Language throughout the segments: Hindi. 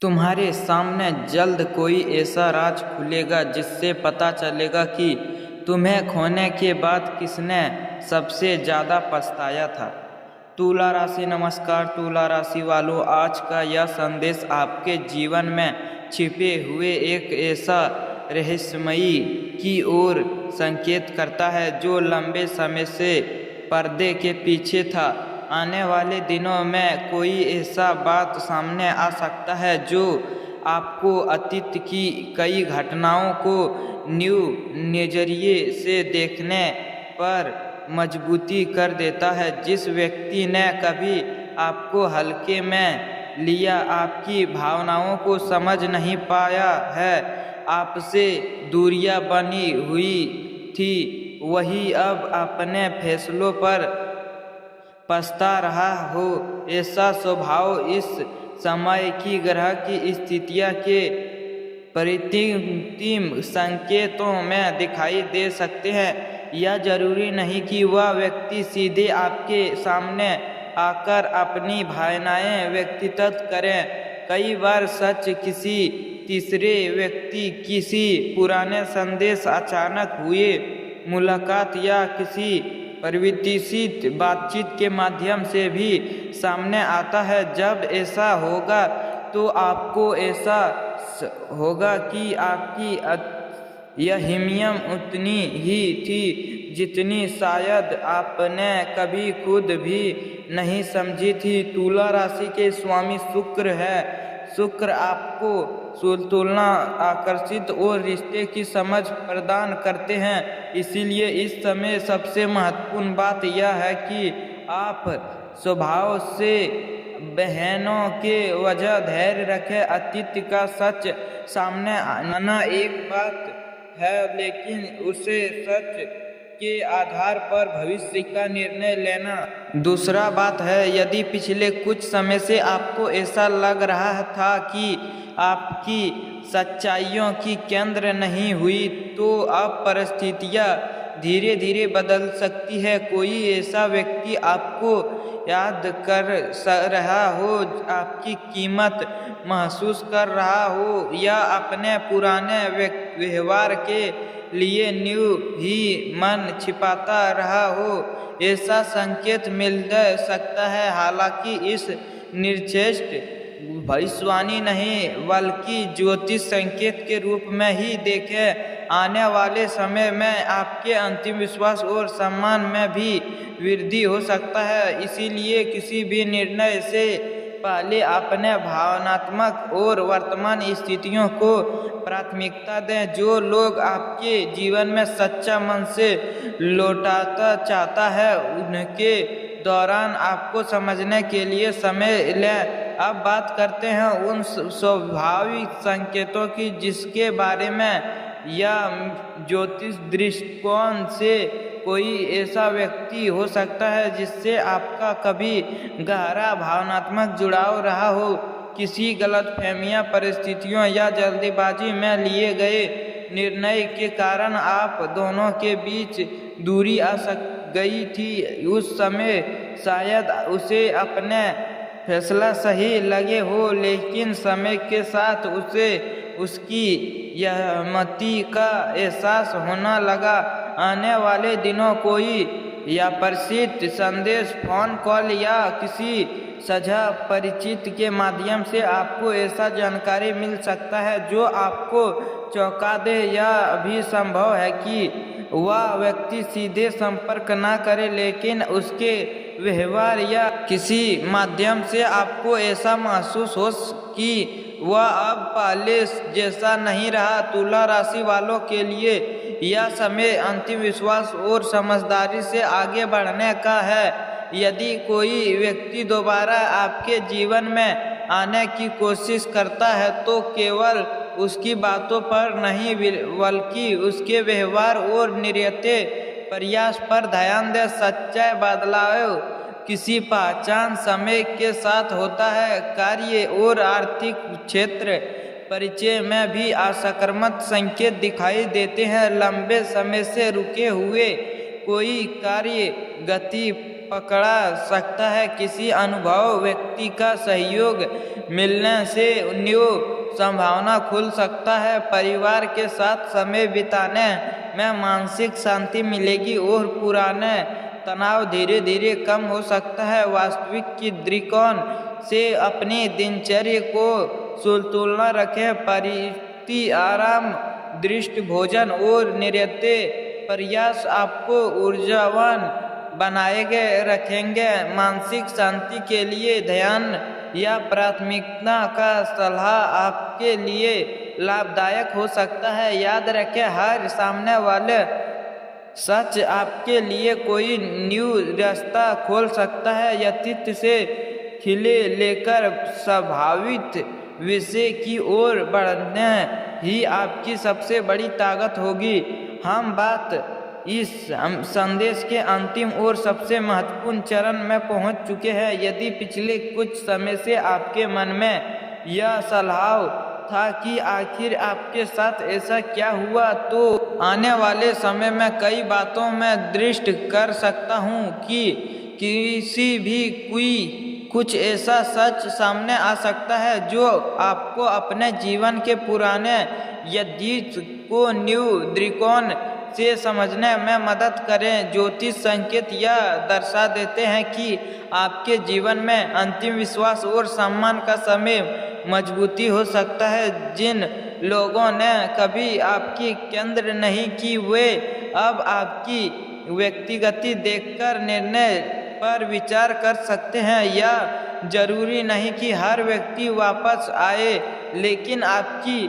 तुम्हारे सामने जल्द कोई ऐसा राज खुलेगा जिससे पता चलेगा कि तुम्हें खोने के बाद किसने सबसे ज़्यादा पछताया था। तुला राशि। नमस्कार तुला राशि वालों, आज का यह संदेश आपके जीवन में छिपे हुए एक ऐसा रहस्यमयी की ओर संकेत करता है जो लंबे समय से पर्दे के पीछे था। आने वाले दिनों में कोई ऐसा बात सामने आ सकता है जो आपको अतीत की कई घटनाओं को न्यू नजरिए से देखने पर मजबूती कर देता है। जिस व्यक्ति ने कभी आपको हल्के में लिया, आपकी भावनाओं को समझ नहीं पाया है, आपसे दूरियां बनी हुई थी, वही अब अपने फैसलों पर पछता रहा हो। ऐसा स्वभाव इस समय की ग्रह की स्थितियां के प्रतिम संकेतों में दिखाई दे सकते हैं। यह जरूरी नहीं कि वह व्यक्ति सीधे आपके सामने आकर अपनी भावनाएं व्यक्त करें। कई बार सच किसी तीसरे व्यक्ति, किसी पुराने संदेश, अचानक हुए मुलाकात या किसी परिवर्तित बातचीत के माध्यम से भी सामने आता है। जब ऐसा होगा तो आपको ऐसा होगा कि आपकी यह हिम्मत उतनी ही थी जितनी शायद आपने कभी खुद भी नहीं समझी थी। तुला राशि के स्वामी शुक्र है। शुक्र आपको तुलना, आकर्षित और रिश्ते की समझ प्रदान करते हैं। इसीलिए इस समय सबसे महत्वपूर्ण बात यह है कि आप स्वभाव से बहनों के वजह धैर्य रखें। अतीत का सच सामने आना एक बात है, लेकिन उसे सच के आधार पर भविष्य का निर्णय लेना दूसरा बात है। यदि पिछले कुछ समय से आपको ऐसा लग रहा था कि आपकी सच्चाइयों की केंद्र नहीं हुई, तो अब परिस्थितियां धीरे धीरे बदल सकती है। कोई ऐसा व्यक्ति आपको याद कर रहा हो, आपकी कीमत महसूस कर रहा हो, या अपने पुराने व्यवहार के लिए न्यू ही मन छिपाता रहा हो, ऐसा संकेत मिल सकता है। हालांकि इस निर्दिष्ट भविष्यवाणी नहीं बल्कि ज्योतिष संकेत के रूप में ही देखें। आने वाले समय में आपके अंतिम विश्वास और सम्मान में भी वृद्धि हो सकता है। इसीलिए किसी भी निर्णय से पहले अपने भावनात्मक और वर्तमान स्थितियों को प्राथमिकता दें। जो लोग आपके जीवन में सच्चा मन से लौटाना चाहता है, उनके दौरान आपको समझने के लिए समय लें। अब बात करते हैं उन स्वाभाविक संकेतों की जिसके बारे में या ज्योतिष दृष्टिकोण से कोई ऐसा व्यक्ति हो सकता है जिससे आपका कभी गहरा भावनात्मक जुड़ाव रहा हो। किसी गलतफहमियां, परिस्थितियों या जल्दीबाजी में लिए गए निर्णय के कारण आप दोनों के बीच दूरी आ गई थी। उस समय शायद उसे अपने फैसला सही लगे हो, लेकिन समय के साथ उसे उसकी यह मति का एहसास होने लगा। आने वाले दिनों कोई या परिचित संदेश, फोन कॉल या किसी सजा परिचित के माध्यम से आपको ऐसा जानकारी मिल सकता है जो आपको चौंका दे। यह भी संभव है कि वह व्यक्ति सीधे संपर्क ना करे, लेकिन उसके व्यवहार या किसी माध्यम से आपको ऐसा महसूस हो कि वह अब पहले जैसा नहीं रहा। तुला राशि वालों के लिए यह समय अंतिम विश्वास और समझदारी से आगे बढ़ने का है। यदि कोई व्यक्ति दोबारा आपके जीवन में आने की कोशिश करता है तो केवल उसकी बातों पर नहीं बल्कि उसके व्यवहार और निरंतर प्रयास पर ध्यान दें। सच्चा बदलाव किसी पहचान समय के साथ होता है। कार्य और आर्थिक क्षेत्र परिचय में भी असकारात्मक संकेत दिखाई देते हैं। लंबे समय से रुके हुए कोई कार्य गति पकड़ा सकता है। किसी अनुभव व्यक्ति का सहयोग मिलने से न्यू संभावना खुल सकता है। परिवार के साथ समय बिताने में मानसिक शांति मिलेगी और पुराने तनाव धीरे धीरे कम हो सकता है। वास्तविक की दृष्टिकोण से अपनी दिनचर्या को संतुलन रखें। पर्याप्त आराम, दृष्टि भोजन और निरंतर प्रयास आपको ऊर्जावान बनाएंगे रखेंगे। मानसिक शांति के लिए ध्यान या प्राथमिकता का सलाह आपके लिए लाभदायक हो सकता है। याद रखें, हर सामने वाले सच आपके लिए कोई न्यू रास्ता खोल सकता है। यतीत से खिले लेकर संभावित विषय की ओर बढ़ने ही आपकी सबसे बड़ी ताकत होगी। हम बात इस संदेश के अंतिम और सबसे महत्वपूर्ण चरण में पहुंच चुके हैं। यदि पिछले कुछ समय से आपके मन में यह सवाल था कि आखिर आपके साथ ऐसा क्या हुआ, तो आने वाले समय में कई बातों में दृष्टि कर सकता हूं कि किसी भी कोई कुछ ऐसा सच सामने आ सकता है जो आपको अपने जीवन के पुराने यद्यत को न्यू दृष्टिकोण से समझने में मदद करें। ज्योतिष संकेत यह दर्शा देते हैं कि आपके जीवन में अंतिम विश्वास और सम्मान का समय मजबूती हो सकता है। जिन लोगों ने कभी आपकी केंद्र नहीं की, वे अब आपकी व्यक्तिगत देखकर निर्णय पर विचार कर सकते हैं। यह जरूरी नहीं कि हर व्यक्ति वापस आए, लेकिन आपकी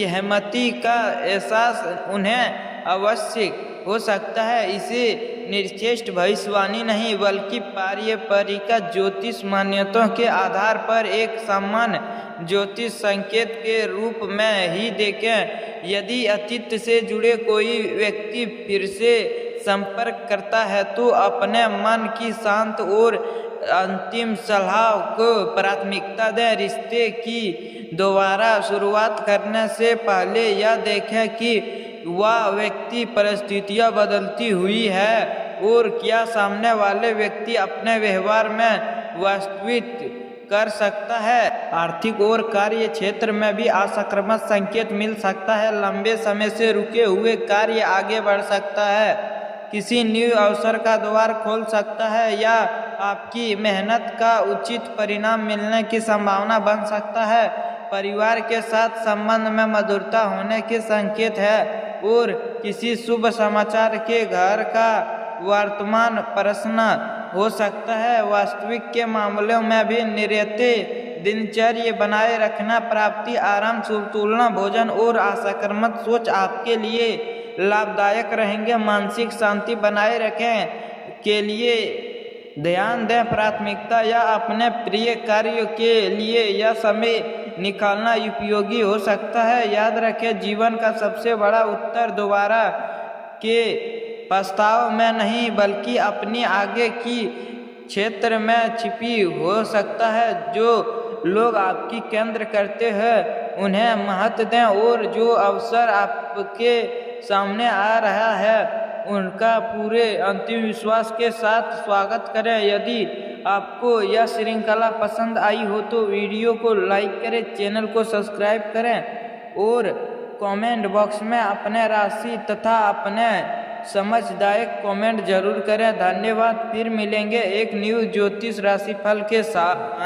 हिम्मती का एहसास उन्हें अवश्य हो सकता है। इसे निर्दिष्ट भविष्यवाणी नहीं बल्कि पारंपरिक ज्योतिष मान्यताओं के आधार पर एक सामान्य ज्योतिष संकेत के रूप में ही देखें। यदि अतीत से जुड़े कोई व्यक्ति फिर से संपर्क करता है तो अपने मन की शांत और अंतिम सलाह को प्राथमिकता दें। रिश्ते की दोबारा शुरुआत करने से पहले यह देखें कि वह व्यक्ति परिस्थितियां बदलती हुई है और क्या सामने वाले व्यक्ति अपने व्यवहार में वास्तविक कर सकता है। आर्थिक और कार्य क्षेत्र में भी आशाजनक संकेत मिल सकता है। लंबे समय से रुके हुए कार्य आगे बढ़ सकता है, किसी न्यू अवसर का द्वार खोल सकता है या आपकी मेहनत का उचित परिणाम मिलने की संभावना बन सकता है। परिवार के साथ संबंध में मधुरता होने के संकेत है और किसी शुभ समाचार के घर का वर्तमान प्रश्न हो सकता है। वास्तविक के मामलों में भी निरंतर दिनचर्या बनाए रखना, प्राप्ति, आराम, संतुलन, भोजन और आशाजनक सोच आपके लिए लाभदायक रहेंगे। मानसिक शांति बनाए रखें के लिए ध्यान दें, प्राथमिकता या अपने प्रिय कार्यों के लिए यह समय निकालना उपयोगी हो सकता है। याद रखें, जीवन का सबसे बड़ा उत्तर दोबारा के पछतावा में नहीं बल्कि अपनी आगे की क्षेत्र में छिपी हो सकता है। जो लोग आपकी केंद्र करते हैं उन्हें महत्व दें और जो अवसर आपके सामने आ रहा है उनका पूरे अंतिम विश्वास के साथ स्वागत करें। यदि आपको यह श्रृंखला पसंद आई हो तो वीडियो को लाइक करें, चैनल को सब्सक्राइब करें और कमेंट बॉक्स में अपने राशि तथा अपने समझदायक कमेंट जरूर करें। धन्यवाद। फिर मिलेंगे एक न्यू ज्योतिष राशिफल के साथ।